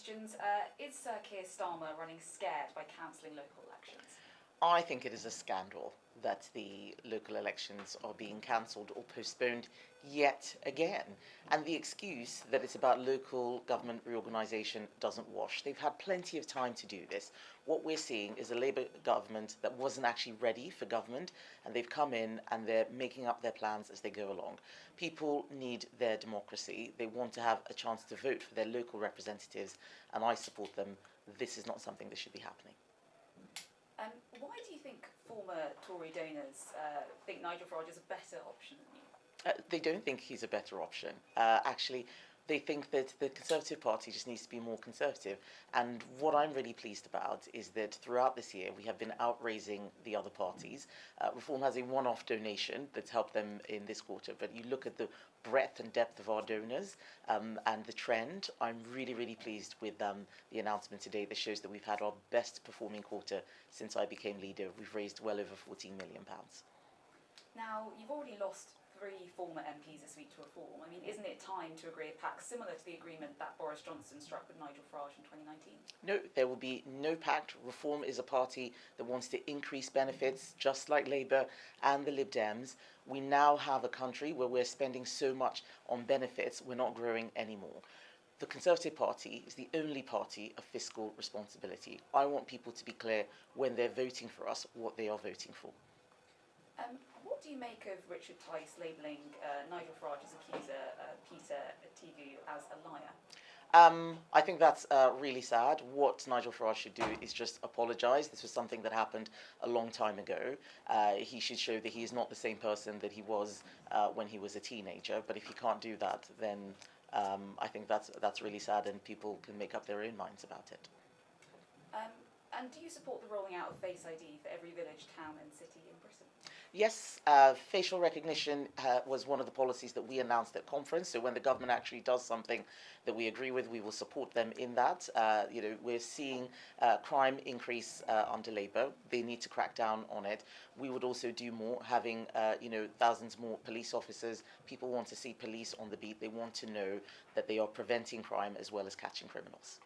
questions. Is Sir Keir Starmer running scared by cancelling local elections? I think it is a scandal that the local elections are being cancelled or postponed yet again. And the excuse that it's about local government reorganisation doesn't wash. They've had plenty of time to do this. What we're seeing is a Labour government that wasn't actually ready for government, and they've come in and they're making up their plans as they go along. People need their democracy. They want to have a chance to vote for their local representatives, and I support them. This is not something that should be happening. Why do you think former Tory donors think Nigel Farage is a better option than you? They don't think he's a better option. Actually, they think that the Conservative Party just needs to be more conservative. And what I'm really pleased about is that throughout this year, we have been outraising the other parties. Reform has a one-off donation that's helped them in this quarter, but you look at the breadth and depth of our donors and the trend, I'm really, really pleased with the announcement today that shows that we've had our best performing quarter since I became leader. We've raised well over £14 million. Now, you've already lost 3 former MPs this week to Reform. I mean, isn't it time to agree a pact similar to the agreement that Boris Johnson struck with Nigel Farage in 2019? No, there will be no pact. Reform is a party that wants to increase benefits, just like Labour and the Lib Dems. We now have a country where we're spending so much on benefits, we're not growing anymore. The Conservative Party is the only party of fiscal responsibility. I want people to be clear when they're voting for us what they are voting for. What do you make of Richard Tice labelling Nigel Farage's accuser, Peter Tigu, as a liar? I think that's really sad. What Nigel Farage should do is just apologise. This was something that happened a long time ago. He should show that he is not the same person that he was when he was a teenager. But if he can't do that, then I think that's really sad, and people can make up their own minds about it. And do you support the rolling out of Face ID for every village, town and city in Britain? Yes, facial recognition was one of the policies that we announced at conference. So when the government actually does something that we agree with, we will support them in that. We're seeing crime increase under Labour. They need to crack down on it. We would also do more, having thousands more police officers. People want to see police on the beat. They want to know that they are preventing crime as well as catching criminals.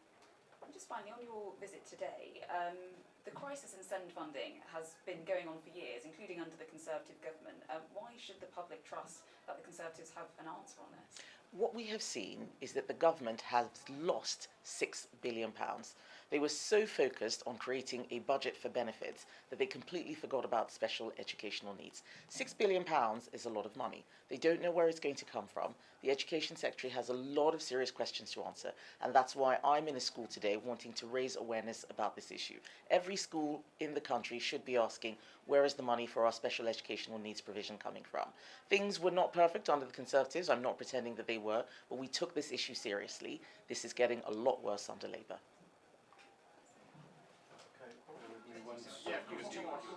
Just finally, on your visit today, the crisis in send funding has been going on for years, including under the Conservative government. Why should the public trust that the Conservatives have an answer on this? What we have seen is that the government has lost £6 billion. They were so focused on creating a budget for benefits that they completely forgot about special educational needs. £6 billion is a lot of money. They don't know where it's going to come from. The Education Secretary has a lot of serious questions to answer, and that's why I'm in a school today wanting to raise awareness about this issue. Every school in the country should be asking, where is the money for our special educational needs provision coming from? Things were not perfect under the Conservatives. I'm not pretending that they were, but we took this issue seriously. This is getting a lot worse under Labour. Okay, probably once. Yeah, because two more to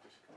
discuss.